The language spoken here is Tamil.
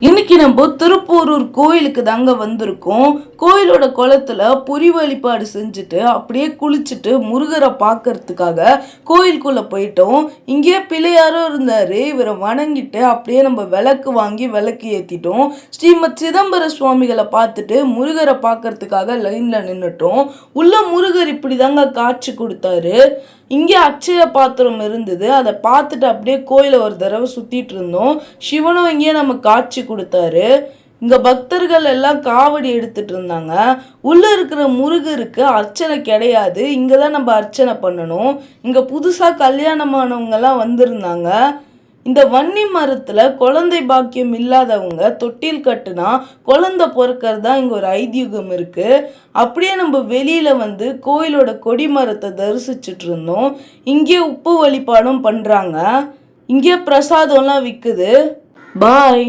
இன்னைக்கு நம்ம திருப்பூரூர் கோயிலுக்கு தாங்க வந்திருக்கோம். கோயிலோட குளத்துல பொரி வழிபாடு செஞ்சுட்டு அப்படியே குளிச்சுட்டு முருகரை பார்க்கறதுக்காக கோயிலுக்குள்ள போயிட்டோம். இங்கேயே பிள்ளையாரும் இருந்தாரு. இவரை வணங்கிட்டு அப்படியே நம்ம விளக்கு வாங்கி விளக்கு ஏத்திட்டோம். ஸ்ரீமத் சிதம்பர சுவாமிகளை பார்த்துட்டு முருகரை பார்க்கறதுக்காக லைன்ல நின்றுட்டோம். உள்ள முருகர் இப்படி தாங்க காட்சி கொடுத்தாரு. இங்கே அட்சய பாத்திரம் இருந்தது. அதை பார்த்துட்டு அப்படியே கோயிலை ஒரு தடவை சுத்திட்டு இருந்தோம். சிவனும் இங்கேயே நம்ம காட்சி கொடுத்தாரு. இங்க பக்தர்கள் எல்லாம் காவடி எடுத்துட்டு இருந்தாங்க. உள்ள இருக்கிற முருகருக்கு அர்ச்சனை கிடையாது. இங்க தான் நம்ம அர்ச்சனை பண்ணணும். இங்க புதுசா கல்யாணமானவங்க எல்லாம் வந்திருந்தாங்க. இந்த வன்னி மரத்துல குழந்தை பாக்கியம் இல்லாதவங்க தொட்டில் கட்டுனா குழந்தை பிறக்கிறதா இங்க ஒரு ஐதீகம் இருக்கு. அப்படியே நம்ம வெளியில வந்து கோயிலோட கொடி மரத்தை தரிசிச்சுட்டு இருந்தோம். இங்கே உப்பு வழிபாடும் பண்றாங்க. இங்கே பிரசாதம்லாம் விற்குது. பாய்.